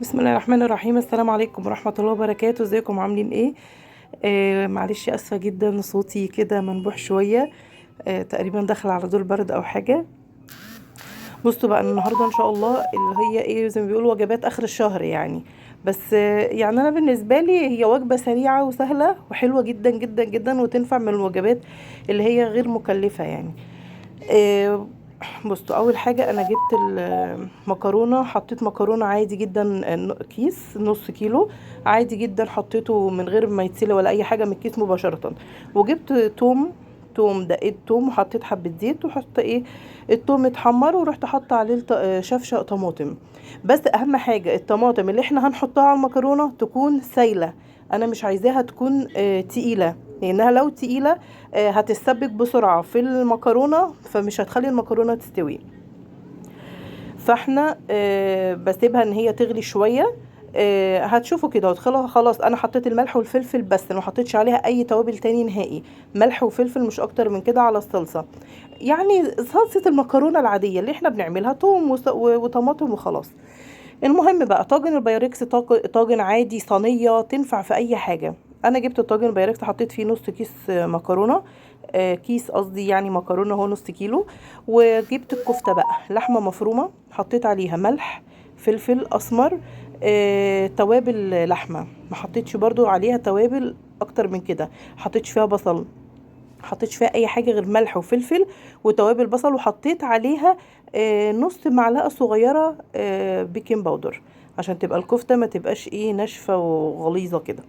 بسم الله الرحمن الرحيم. السلام عليكم ورحمة الله وبركاته. ازيكم عاملين ايه؟ معلش اسفة جدا، صوتي كده منبوح شوية. تقريبا داخل على دور برد او حاجة. بصوا بقى النهاردة ان شاء الله اللي هي ايه زي ما بيقولوا وجبات اخر الشهر يعني. بس يعني انا بالنسبة لي هي وجبة سريعة وسهلة وحلوة جدا جدا جدا، وتنفع من الوجبات اللي هي غير مكلفة يعني. آه، بصوا اول حاجه انا جبت المكرونه، حطيت مكرونه عادي جدا، كيس نص كيلو عادي جدا، حطيته من غير ما يتسلق ولا اي حاجه من الكيس مباشره. وجبت توم دقيت توم، وحطيت حبه زيت، وحط ايه التوم اتحمر، ورحت حاطه عليه شفشق طماطم. بس اهم حاجه الطماطم اللي احنا هنحطها على المكرونه تكون سايله. انا مش عايزاها تكون تقيله، لانها لو تقيله هتتسبك بسرعة في المكرونة، فمش هتخلي المكرونة تستوي. فاحنا بسيبها ان هي تغلي شوية. هتشوفوا كده خلاص انا حطيت الملح والفلفل بس، انا ما حطيتش عليها اي توابل تاني نهائي. ملح وفلفل مش اكتر من كده على الصلصة. يعني صلصة المكرونة العادية اللي احنا بنعملها توم وطماطم وخلاص. المهم بقى طاجن البايركس، طاجن عادي، صينية تنفع في اي حاجة. انا جبت الطاجن البايركس، حطيت فيه نص كيس مكرونة. كيس قصدي، يعني مكرونة هو نص كيلو. وجبت الكفتة بقى لحمة مفرومة، حطيت عليها ملح، فلفل اسمر، توابل لحمة. ما حطيتش برضو عليها توابل اكتر من كده. حطيتش فيها بصل، حطيتش فيها اي حاجه غير ملح وفلفل وتوابل بصل. وحطيت عليها نص معلقه صغيره بيكنج باودر، عشان تبقى الكفته ما تبقاش ايه ناشفه وغليظه كده.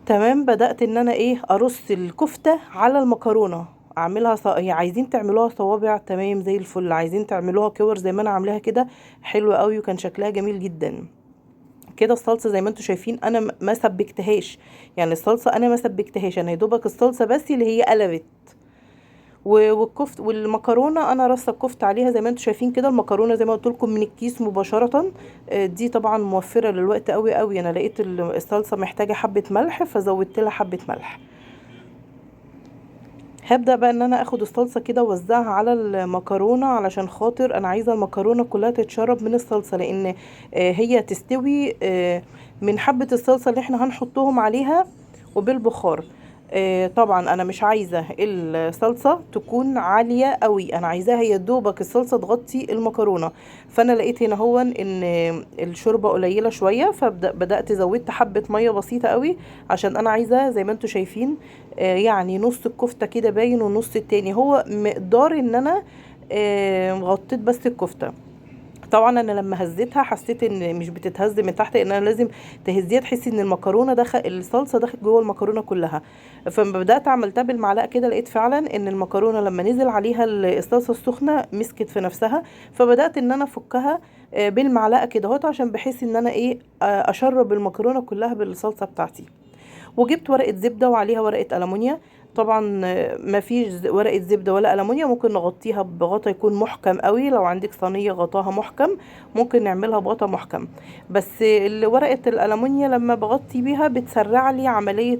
تمام. بدأت ان انا ايه ارص الكفته على المكرونه، اعملها يعني عايزين تعملوها صوابع تمام زي الفل، عايزين تعملوها كور زي ما انا عاملاها كده حلوه قوي، وكان شكلها جميل جدا كده. الصلصه زي ما انتم شايفين انا ما سبكتهاش، يعني الصلصه انا ما سبكتهاش، انا يا دوبك الصلصه بس اللي هي قلبت. والكفت والمكرونه انا رصه الكفت عليها زي ما انتم شايفين كده. المكرونه زي ما قلت لكم من الكيس مباشره. دي طبعا موفره للوقت قوي قوي. انا لقيت الصلصه محتاجه حبه ملح فزودت لها حبه ملح. هبدأ بقى ان انا اخد الصلصة كده واوزعها على المكرونة، علشان خاطر انا عايزة المكرونة كلها تتشرب من الصلصة، لان هي تستوي من حبة الصلصة اللي احنا هنحطهم عليها وبالبخار. طبعا انا مش عايزة الصلصة تكون عالية قوي، انا عايزاها يا دوبك الصلصة تغطي المكرونة. فانا لقيت هنا هو ان الشوربة قليلة شوية، فبدأت زودت حبة مية بسيطة قوي، عشان انا عايزة زي ما انتم شايفين يعني نص الكفتة كده باين والنص التاني هو مقدار ان انا غطيت بس الكفتة. طبعا انا لما هزيتها حسيت ان مش بتتهز من تحت، ان انا لازم تهزيها تحسي ان المكرونه دخل الصلصه دخل جوه المكرونه كلها. فلما بدات عملتها بالمعلقه كده لقيت فعلا ان المكرونه لما نزل عليها الصلصه السخنه مسكت في نفسها. فبدات ان انا افكها بالمعلقه كده اهوت، عشان بحيث ان انا ايه اشرب المكرونه كلها بالصلصه بتاعتي. وجبت ورقة زبدة وعليها ورقة ألمونيا. طبعا ما فيش ورقة زبدة ولا ألمونيا، ممكن نغطيها بغطا يكون محكم قوي. لو عندك صينية غطاها محكم ممكن نعملها بغطا محكم. بس ورقة الألمونيا لما بغطي بيها بتسرع لي عملية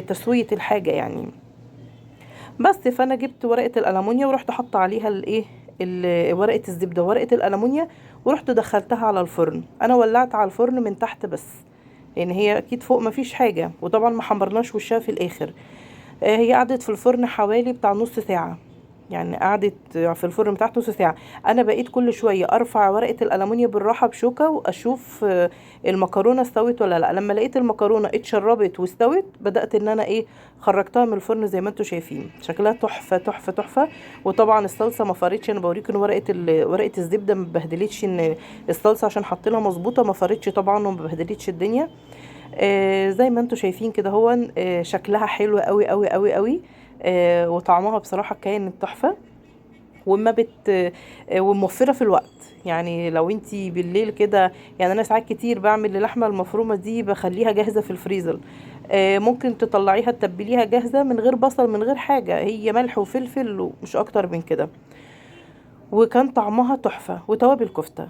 تسوية الحاجة يعني. بس فأنا جبت ورقة الألمونيا ورحت حاطة عليها الايه ورقة الزبدة وورقة الألمونيا، ورحت دخلتها على الفرن. أنا ولعت على الفرن من تحت بس، لان هي اكيد فوق ما فيش حاجه، وطبعا ما حمرناش وشها في الاخر. هي قعدت في الفرن حوالي بتاع نص ساعه، يعني قعدت في الفرن بتاعته نص ساعه. انا بقيت كل شويه ارفع ورقه الالومنيا بالراحه بشوكه واشوف المكرونه استوت ولا لا. لما لقيت المكرونه اتشربت واستوت بدات ان انا ايه خرجتها من الفرن زي ما انتم شايفين شكلها تحفه تحفه تحفه. وطبعا الصلصه ما فريتش، انا بوريكم ان ورقه الزبده ما بهدلتش، ان الصلصه عشان حاطينها مظبوطه ما فريتش طبعا وما بهدلتش الدنيا. زي ما انتم شايفين كده هو شكلها حلو قوي قوي قوي قوي. وطعمها بصراحة كان تحفة. وما بت وموفرة في الوقت. يعني لو انتي بالليل كده، يعني انا ساعات كتير بعمل اللحمة المفرومة دي بخليها جاهزة في الفريزر. ممكن تطلعيها تتبليها جاهزة من غير بصل من غير حاجة، هي ملح وفلفل ومش اكتر من كده. وكان طعمها تحفة وتوابل كفتة.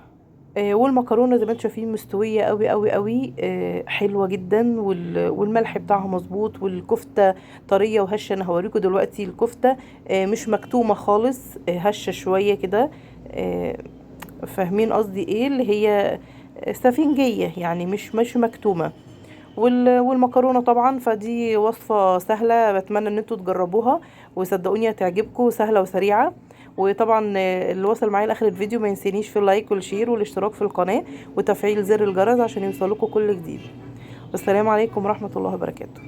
والمكرونه زي ما انتم شايفين مستويه قوي قوي قوي، حلوه جدا، والملح بتاعها مظبوط، والكفته طريه وهشه. انا هوريكم دلوقتي الكفته مش مكتومه خالص، هشه شويه كده. آه، فاهمين قصدي ايه اللي هي سفنجية يعني مش مكتومة. والمكرونة طبعا فدي وصفة سهلة، بتمنى ان انتوا تجربوها وصدقوني هتعجبكم، سهلة وسريعة. وطبعا اللي وصل معايا لاخر الفيديو ما ينسينيش في اللايك والشير والاشتراك في القناة وتفعيل زر الجرس عشان يوصلكوا كل جديد. والسلام عليكم ورحمة الله وبركاته.